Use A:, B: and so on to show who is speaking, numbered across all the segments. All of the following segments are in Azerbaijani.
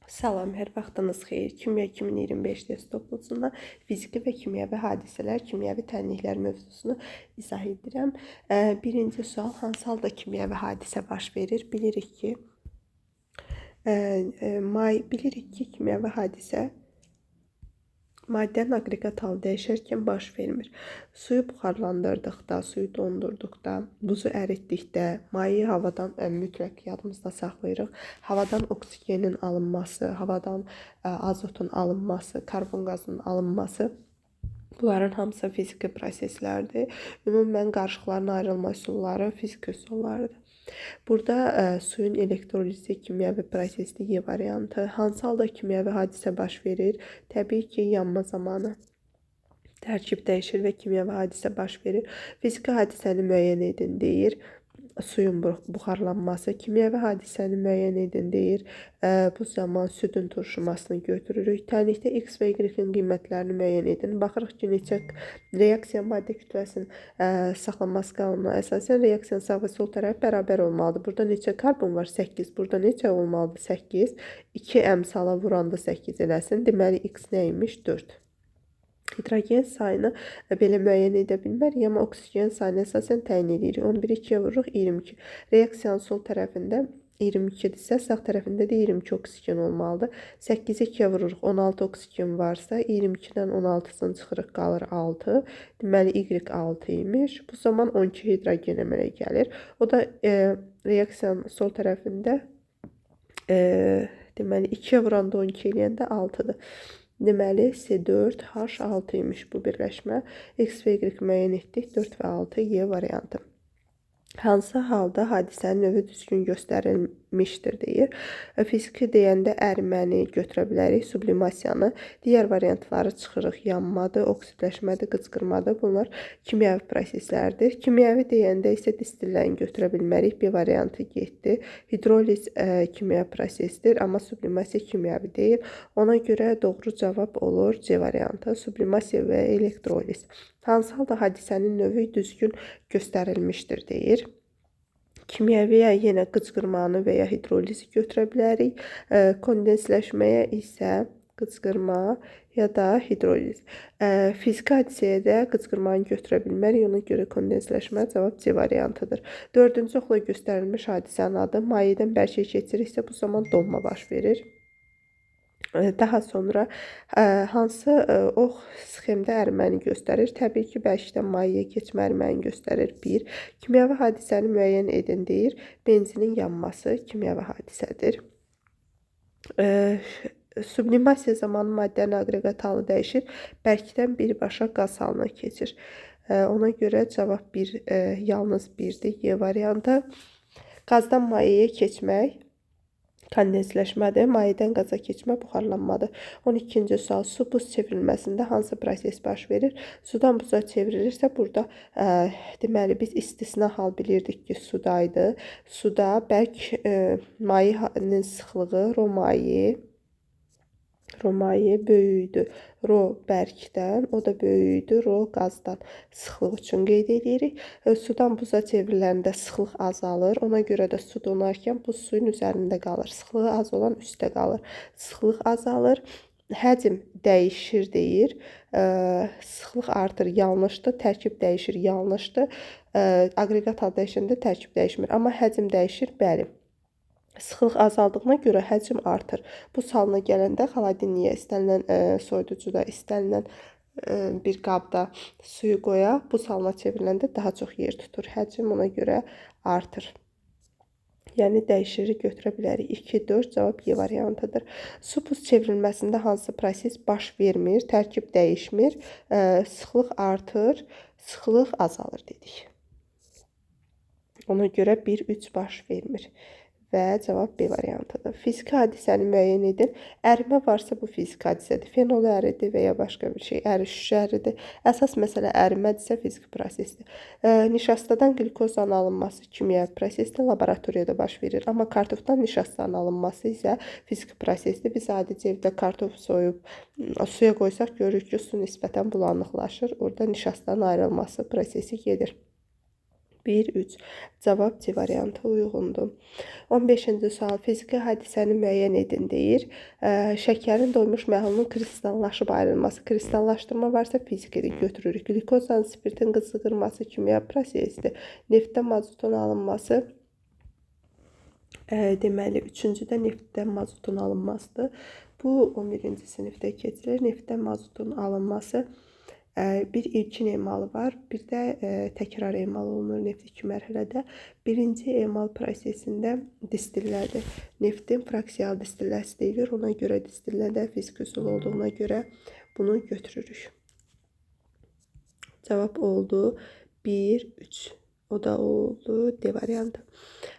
A: Salam, hər vaxtınız xeyir. Kimya 2025 test toplusunda fiziki və kimyəvi hadisələr, kimyəvi tənliklər mövzusunu izah edirəm. Birinci sual, hansı halda kimyəvi hadisə baş verir? Bilirik ki, kimyəvi hadisə maddənin aqreqat halı dəyişərkən baş vermir. Suyu buxarlandırdıqda, suyu dondurduqda, buzu əritdikdə, mayeyi havadan mütləq yadımızda saxlayırıq. Havadan oksigenin alınması, havadan azotun alınması, karbon qazının alınması, bunların hamısı fiziki proseslərdir. Ümumən qarışıqların ayrılma üsulları fiziki üsullardır. Burada suyun elektrolizi kimyəvi prosesdir, Y variantı. Hansı halda kimyəvi hadisə baş verir? Təbii ki, yanma zamanı. Tərkib dəyişir və kimyəvi hadisə baş verir. Fiziki hadisəni müəyyən edin deyir. Suyun buxarlanması, kimyəvi hadisəni müəyyən edin deyir. Bu zaman südün turşumasını götürürük. Tənlikdə X və Y-in qiymətlərini müəyyən edin. Baxırıq ki, neçə reaksiya maddə kütləsinin saxlanması qanununa əsasən reaksiyanın sağ və sol tərəfi bərabər olmalıdır. Burada neçə karbon var? 8. Burada neçə olmalıdır? 8. 2 əmsala vuranda 8 eləsin. Deməli, X nəymiş? 4. Hidrogen sayını belə müəyyən edə bilmərik, amma oksigen sayını əsasən təyin edirik. 11-i 2-yə vururuq, 22. Reaksiyanın sol tərəfində 22-dirsə, sağ tərəfində də 22 oksigen olmalıdır. 8-i 2-yə vururuq, 16 oksigen varsa, 22-dən 16-sını çıxırıq, qalır 6. Deməli, Y 6 imiş. Bu zaman 12 hidrogen əmələ gəlir. O da reaksiyanın sol tərəfində deməli, 2-yə vuranda 12 eləyəndə 6-dır. Deməli, C4, H6 imiş bu birləşmə. X və Y müəyyən etdik. 4 və 6, Y variantı. Hansı halda hadisənin növü düzgün göstərilmişdir deyir. Fiziki deyəndə əriməni götürə bilərik, sublimasiyanı. Digər variantları çıxırıq, yanmadır, oksidləşmədir, qıcqırmadır. Bunlar kimyəvi proseslərdir. Kimyəvi deyəndə isə distilləni götürə bilmərik. B variantı getdi. Hidroliz kimyəvi prosesdir, amma sublimasiya kimyəvi deyil. Ona görə doğru cavab olur C variantı, sublimasiya və elektroliz. Hansı halda hadisənin növü düzgün göstərilmişdir deyir. Kimyəviyə yenə qıcqırmanı və ya hidrolizi götürə bilərik. Kondensləşməyə isə qıcqırma ya da hidroliz. Fiziki hadisəyə də qıcqırmanı götürə bilmərik. Ona görə kondensləşmə cavab C variantıdır. Dördüncü oxla göstərilmiş hadisənin adı mayədən bərkəyə keçiriksə, bu zaman donma baş verir. Daha sonra hansı ox sxemdə əriməni göstərir? Təbii ki, bərkdən mayəyə keçmə əriməni göstərir. 1. Kimyəvi hadisəni müəyyən edin deyir. Benzinin yanması kimyəvi hadisədir. Sublimasiya zamanı maddənin aqreqat halı dəyişir. Bərkdən birbaşa qaz halına keçir. Ona görə cavab 1, yalnız 1-dir. Y variantı. Qazdan mayəyə keçmək kondensləşmədir. Mayədən qaza keçmə buxarlanmadır. 12-ci sual. Su buz çevrilməsində hansı proses baş verir? Sudan buza çevrilirsə, burada deməli biz istisna hal bilirdik ki, sudaydı. Suda bərk mayenin sıxlığı Romayi böyüdür. Ro bərkdən, o da böyüdür. Ro qazdan sıxlıq üçün qeyd edirik. Sudan buza çevriləndə sıxlıq azalır. Ona görə də su donarkən buz suyun üzərində qalır. Sıxlığı az olan üstdə qalır. Sıxlıq azalır. Həcm dəyişir deyir. Sıxlıq artır, yanlışdır. Tərkib dəyişir, yanlışdır. Aqreqat hal dəyişəndə tərkib dəyişmir. Amma həcm dəyişir, bəli. Sıxlıq azaldığına görə həcm artır. Bu halına gələndə xaladinliyə istənilən soyuducuda, istənilən bir qabda suyu qoyaq. Bu halına çevriləndə daha çox yer tutur. Həcm ona görə artır. Yəni dəyişiri götürə bilərik. 2, 4 cavab Y variantıdır. Su buz çevrilməsində hansı proses baş vermir? Tərkib dəyişmir. Sıxlıq artır, sıxlıq azalır dedik. Ona görə 1, 3 baş vermir. Və cavab B variantıdır. Fiziki hadisəni müəyyən edin. Ərimə varsa bu fiziki hadisədir. Fenol əridir və ya başqa bir şey. Şüşə əridir. Əsas məsələ ərimədirsə fiziki prosesdir. Nişastadan qlikozanın alınması kimyəvi prosesdir. Laboratoriyada baş verir. Amma kartofdan nişastanın alınması isə fiziki prosesdir. Biz adicə evdə kartof soyub suya qoysaq görürük ki, su nisbətən bulanıqlaşır. Orada nişastanın ayrılması prosesi gedir. 1-3. Cavab C variantı uyğundur. 15-ci sual fiziki hadisəni müəyyən edin deyir. Şəkərin doymuş məhlulun kristallaşıb ayrılması. Kristallaşdırma varsa fizikini götürürük. Glikozdan spirtin qızıqırması kimya prosesidir. Neftdən mazotun alınması deməli 3-cüdə neftdən mazotun alınmasıdır. Bu 11-ci sinifdə keçilir. Neftdən mazotun alınması bir ilkin emalı var, bir də təkrar emalı olunur neft 2 mərhələdə. Birinci emal prosesində distillədir. Neftin fraksial distilləsi deyilir. Ona görə distillədə fizik üsul olduğuna görə bunu götürürük. Cavab oldu 1-3. O da oldu D variantı.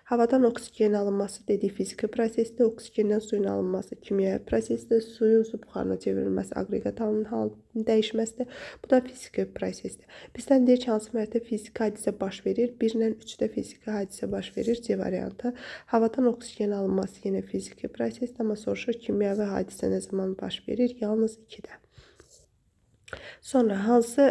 A: Havadan oksigen alınması dediği fiziki prosesdə, oksigenden suyun alınması kimyəvi prosesdə, suyun su buxarına çevrilməsi aqreqat halının dəyişməsidir. Bu da fiziki prosesdir. Bizdən deyir ki, hansı mərtəbə fiziki hadisə baş verir? 1-lə 3-də fiziki hadisə baş verir. C variantı. Havadan oksigen alınması yenə fiziki prosesdir, amma soruşur kimyəvi hadisə nə zaman baş verir? Yalnız 2-də. Sonra hansı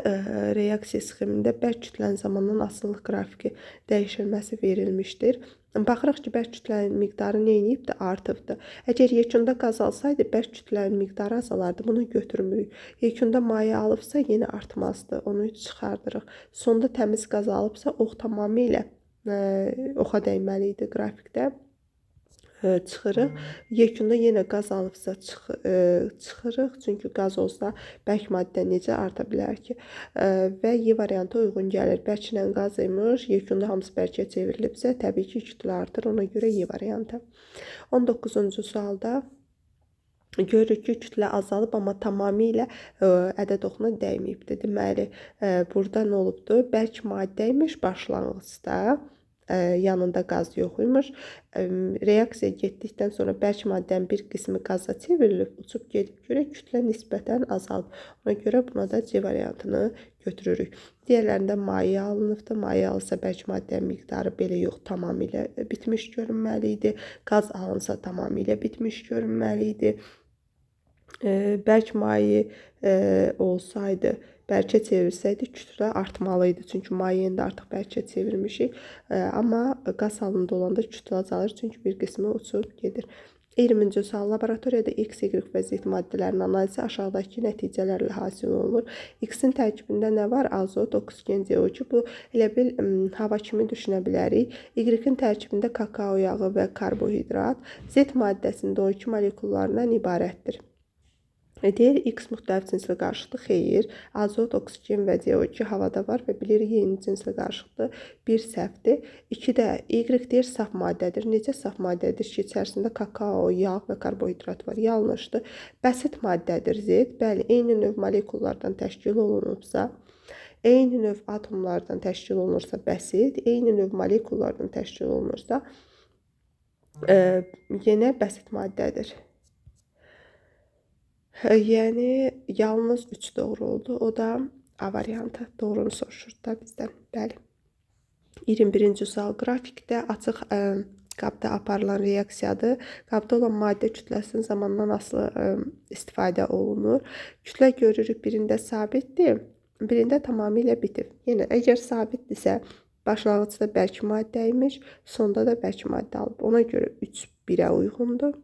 A: reaksiya sxemində bərk kütlənin zamandan asılılıq qrafiki dəyişilməsi verilmişdir? Baxırıq ki, bərk kütlənin miqdarı nə edibdir? Artıbdır. Əgər yekunda qaz alsaydı, bərk kütlənin miqdarı azalardı. Bunu götürmürük. Yekunda maye alıbsa, yenə artmazdı. Onu çıxardırıq. Sonda təmiz qaz alıbsa, ox tamamilə oxa dəyməli idi qrafikdə. Çıxırıq. Yekunda yenə qaz alıbsa çıxırıq. Çünki qaz olsa bərk maddə necə arta bilər ki? Və Y variantı uyğun gəlir. Bərklə qaz imiş. Yekunda hamısı bərkə çevrilibsə, təbii ki, kütlə artır. Ona görə Y variantı. 19-cu sualda görürük ki, kütlə azalıb, amma tamamilə ədəd oxuna dəyməyibdir. Deməli, burada nə olubdur? Bərk maddə imiş başlanğıcda. Yanında qaz yox imiş. Reaksiya getdikdən sonra bərk maddənin bir qismi qaza çevrilib, uçub gedib görək kütlə nisbətən azalıb. Ona görə buna da C variantını götürürük. Digərlərində maye alınıbdır. Maye alınsa bərk maddənin miqdarı belə yox, tamamilə bitmiş görünməli idi. Qaz alınsa tamamilə bitmiş görünməli idi. Bərk maye olsaydı, bərkə çevirsəydi kütlə artmalı idi. Çünki mayeni də artıq bərkə çevirmişik. Amma qaz halında olanda kütlə azalır. Çünki bir qismi uçub gedir. 20-ci sual. Laboratoriyada X, Y və Z maddələrin analizi aşağıdakı nəticələrlə hasil olunur. X-in tərkibində nə var? Azot, oksigen, CO2. Bu elə bil hava kimi düşünə bilərik. Y-in tərkibində kakao yağı və karbohidrat. Z maddəsində O2 molekullarından ibarətdir. Deyir, X müxtəlif cinsli qarışıqdır. Xeyr, azot, oksigen və CO2 havada var və bilirik yeni cinsli qarışıqdır. Bir səhvdir. 2-də Y deyir, saf maddədir. Necə saf maddədir ki, içərisində kakao, yağ və karbohidrat var? Yanlışdır. Bəsit maddədir Z. Bəli, eyni növ molekullardan təşkil olunubsa, eyni növ atomlardan təşkil olunursa bəsit, eyni növ molekullardan təşkil olunursa, yenə bəsit maddədir. Yəni, yalnız 3 doğru oldu. O da A variantı. Doğrunu soruşur da bizdən. Bəli. 21-ci sual. Qrafikdə açıq qabda aparılan reaksiyadır. Qabda olan maddə kütləsinin zamandan asılı istifadə olunur. Kütlə görürük, birində sabitdir, birində tamamilə bitib. Yəni, əgər sabitdirsə, başlanğıcda bərk maddə imiş, sonda da bərk maddə alıb. Ona görə 3 1-ə uyğundur.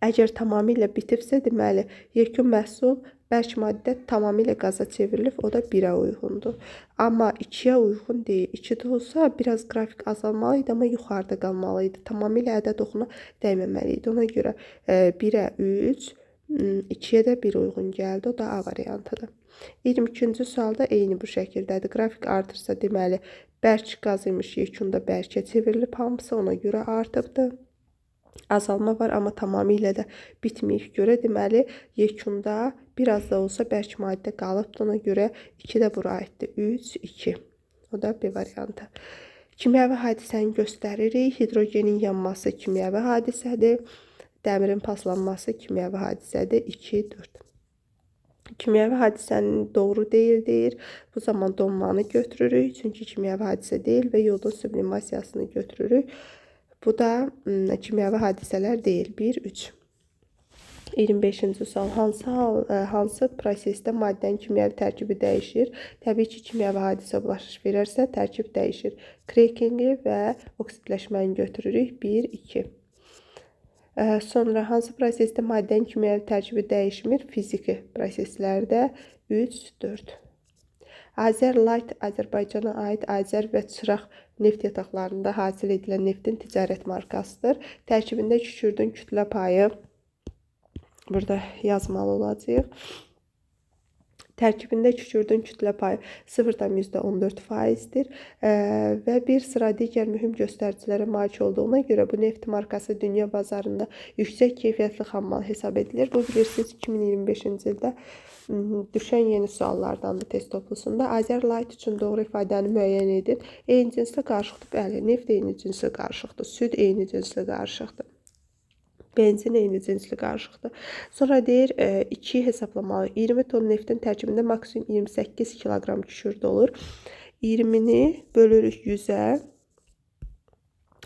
A: Əgər tamamilə bitibsə, deməli, yekun məhsul bərk maddə tamamilə qaza çevrilib, o da 1-ə uyğundur. Amma 2-yə uyğun deyil. 2-də olsa, biraz qrafik azalmalı idi, amma yuxarıda qalmalı idi. Tamamilə ədəd oxuna dəyməməli idi. Ona görə 1-ə 3, 2-yə də 1 uyğun gəldi. O da A variantıdır. 22-ci sualda eyni bu şəkildədir. Qrafik artırsa, deməli, bərk qaz imiş, yekunda bərkə çevrilib hamısı, ona görə artıbdır. Azalma var, amma tamamilə də bitməyib görə, deməli, yekunda biraz da olsa bərk maddə qalıbdır. Ona görə 2 də bura aiddir. 3, 2. O da B variantı. Kimyəvi hadisəni göstəririk. Hidrogenin yanması kimyəvi hadisədir. Dəmirin paslanması kimyəvi hadisədir. 2, 4. Kimyəvi hadisənin doğru deyir. Bu zaman donmanı götürürük. Çünki kimyəvi hadisə deyil və yodun sublimasiyasını götürürük. Bu da kimyəvi hadisələr deyil. 1, 3. 25-ci sual. Hansı prosesdə maddənin kimyəvi tərkibi dəyişir? Təbii ki, kimyəvi hadisə baş verərsə tərkib dəyişir. Krekinqi və oksidləşməni götürürük. 1, 2. Sonra hansı prosesdə maddənin kimyəvi tərkibi dəyişmir? Fiziki proseslərdə. 3, 4. Azərlight Azərbaycana aid Azər və Çıraq neft yataqlarında hasil edilən neftin ticarət markasıdır. Tərkibində kükürdün kütlə payı burada yazmalı olacaq. Tərkibində kükürdün kütlə payı 0,14%-dir və bir sıra digər mühüm göstəricilərə malik olduğuna görə bu neft markası dünya bazarında yüksək keyfiyyətli xammal hesab edilir. Bu bilirsiniz 2025-ci ildə düşən yeni suallardandır test toplusunda. Azərlight üçün doğru ifadəni müəyyən edin. Eyni cinsli qarışıqdır. Bəli, neft eyni cinsli qarışıqdır. Süd eyni cinsli qarışıqdır. Benzin eyni cinsli qarışıqdır. Sonra deyir 2 hesablamalı. 20 ton neftin tərkibində maksimum 28 kiloqram kükürt olur. 20-ni bölürük 100-ə.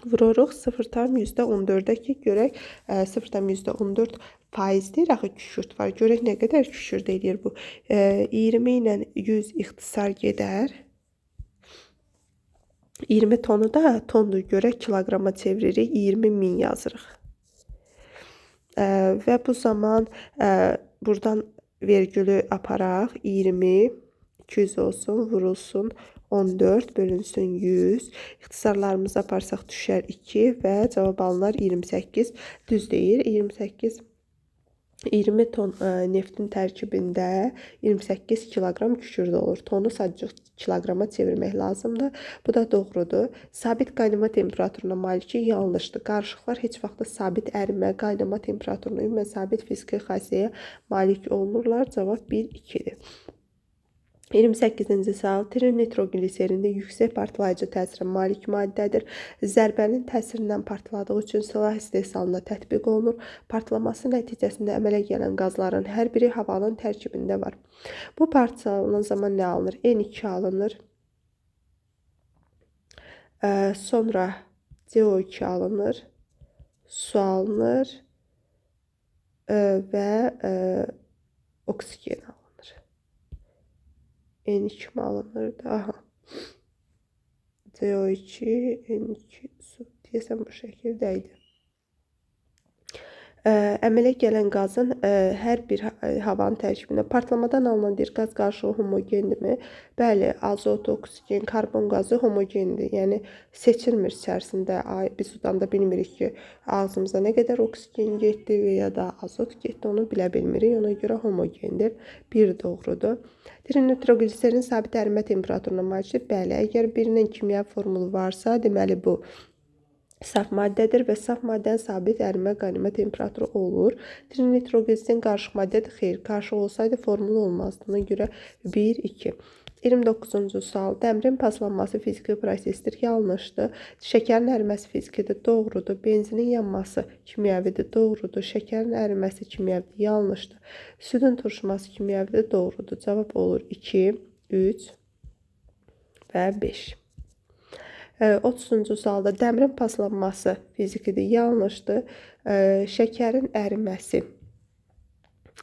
A: Vururuq 0,14-ə ki, görək 0,14 faizdir. Axı kükürt var. Görək nə qədər kükürt eləyir bu. 20 ilə 100 ixtisar gedər. 20 tonu da tondur. Görək kiloqrama çeviririk. 20.000 yazırıq. Və bu zaman buradan vergülü aparaq. 20, 200 olsun, vurulsun 14, bölünsün 100. İxtisarlarımızı aparsaq düşər 2 və cavab alınır 28. Düz deyir. 20 ton neftin tərkibində 28 kiloqram kükürt olur. Tonu sadəcə kiloqrama çevirmək lazımdır. Bu da doğrudur. Sabit qaynama temperaturuna malik yanlışdır. Qarışıqlar heç vaxt sabit ərimə, qaynama temperaturuna və sabit fiziki xassəyə malik olmurlar. Cavab 1, 2-dir. 28-ci sual. Trinitrogliserində yüksək partlayıcı təsirə malik maddədir. Zərbənin təsirindən partladığı üçün silah istehsalına tətbiq olunur. Partlaması nəticəsində əmələ gələn qazların hər biri havanın tərkibində var. Bu parçalanan zaman nə alınır? N2 alınır. Sonra CO2 alınır. Su alınır. Və oksigen alınır. N2 mi alınırdı? Aha. CO2, N2, su deyəsən bu şəkildə idi. Əmələ gələn qazın hər bir havanın tərkibində partlamadan alınan bir qaz qarşılığı homogendirmi? Bəli, azot, oksigen, karbon qazı homogendir. Yəni seçilmir içərisində. Biz sudan da bilmirik ki, ağzımıza nə qədər oksigen getdi və ya da azot getdi, onu bilə bilmirik. Ona görə homogendir. Bir doğrudur. Trinitrogliserin sabit ərimə temperaturuna malikdir. Bəli, əgər birinin kimyəvi formulu varsa, deməli bu saf maddədir və saf maddənin sabit ərimə qaynama temperaturu olur. Trinitrogliserin qarışıq maddədir. Xeyr, qarışıq olsaydı formulu olmazdı. Ona görə 1, 2. 29-cu sual. Dəmirin paslanması fiziki prosesdir. Yanlışdır. Şəkərin əriməsi fizikidir. Doğrudur. Benzinin yanması kimyəvidir. Doğrudur. Şəkərin əriməsi kimyəvidir. Yanlışdır. Südün turşuması kimyəvidir. Doğrudur. Cavab olur 2, 3 və 5. 30-cu sualda dəmirin paslanması fizikidir. Yanlışdır. Şəkərin əriməsi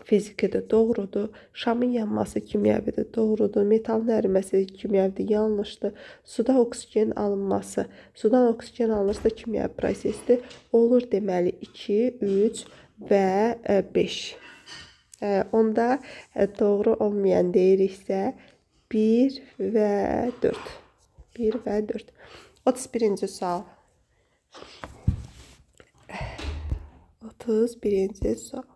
A: fizikidir. Doğrudur. Şamın yanması kimyəvidir. Doğrudur. Metalın əriməsi kimyəvidir. Yanlışdır. Suda oksigen alınması. Sudan oksigen alınırsa kimyəvi prosesdir. Olur deməli 2, 3 və 5. Onda doğru olmayan deyiriksə 1 və 4. 1 və 4. 31-ci sual. 31-ci sual.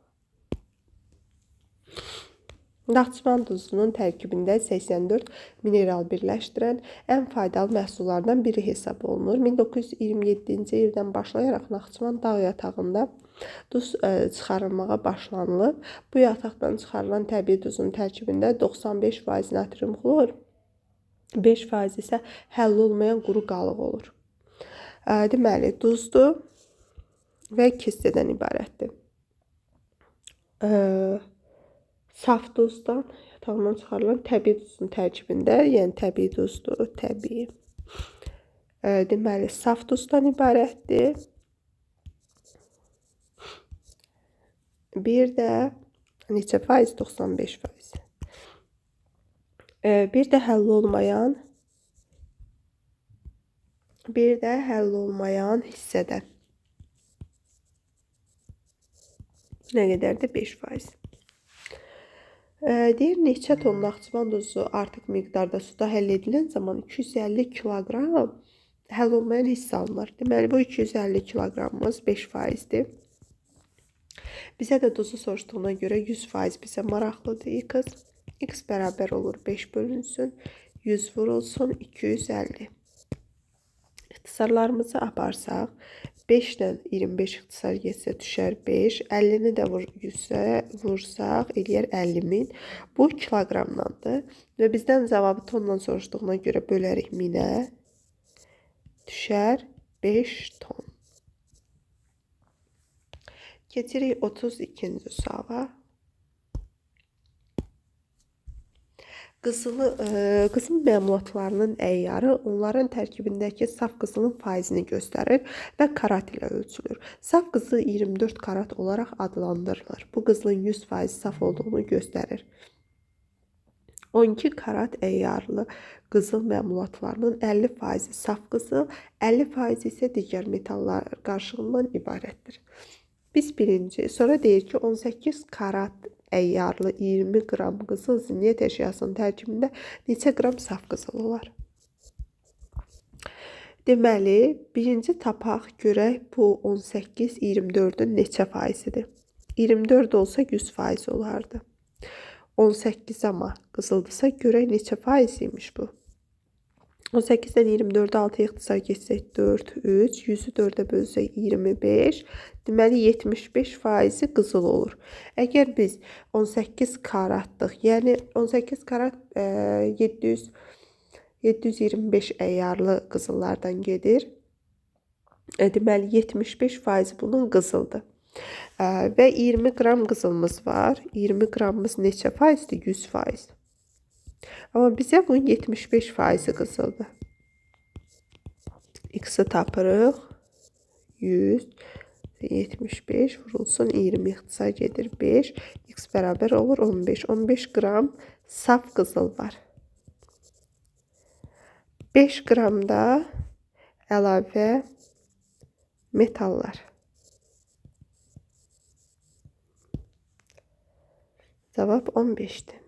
A: Naxçıvan duzunun tərkibində 84 mineral birləşdirən ən faydalı məhsullardan biri hesab olunur. 1927-ci ildən başlayaraq Naxçıvan dağ yatağında duz çıxarılmağa başlanılıb. Bu yataqdan çıxarılan təbii duzun tərkibində 95% natrium xlor, 5% isə həll olmayan quru qalıq olur. Deməli, duzdur və 2 hissədən ibarətdir. Saf duzdan, yatağından çıxarılan təbii duzun tərkibində, yəni təbii duzdur, təbii. Deməli, saf duzdan ibarətdir. Bir də neçə faiz? 95%. Bir də həll olmayan hissədən nə qədərdir? 5%. Deyir, neçə ton Naxçıvan duzu artıq miqdarda suda həll edilən zaman 250 kiloqram həll olmayan hissə alınır. Deməli, bu 250 kiloqramımız 5%-dir. Bizə də duzu soruşduğuna görə 100% bizə maraqlıdır. X bərabər olur 5 bölünsün, 100 vurulsun 250. İxtisarlarımızı aparsaq, 5 ilə 25 ixtisar getsə düşər 5, 50-ni də vursaq eləyər 50.000. Bu kiloqramdandır və bizdən cavabı tonla soruşduğuna görə bölərik 1000-ə, düşər 5 ton. Keçirik 32-ci suala. Qızıl məmulatlarının əyyarı onların tərkibindəki saf qızılın faizini göstərir və karat ilə ölçülür. Saf qızıl 24 karat olaraq adlandırılır. Bu qızılın 100% saf olduğunu göstərir. 12 karat əyyarlı qızıl məmulatlarının 50% saf qızıl, 50% isə digər metallar qarışığından ibarətdir. Biz sonra deyir ki, 18 karat əyyarlı 20 qram qızıl zinnet əşyasının tərkibində neçə qram saf qızıl olar? Deməli, birinci tapaq görək bu 18 24-ün neçə faizidir? 24 olsa 100% olardı. 18 amma qızıldırsa görək neçə faiz imiş bu? 18-dən 24-ə 6 ixtisar geçsək 4, 3, 100-ü 4-ə bölsək 25, deməli 75% qızıl olur. Əgər biz 18 karatlıq, yəni 18 karat 725 əyyarlı qızıllardan gedir. Deməli 75% bunun qızıldır. Və 20 qram qızılımız var. 20 qramımız neçə faizdir? 100%. Amma bizə bunun 75% qızıldır. X-i tapırıq. 100, 75 vurulsun 20 ixtisar gedir 5. X bərabər olur 15. 15 qram saf qızıl var. 5 qram da əlavə metallar. Cavab 15'dir.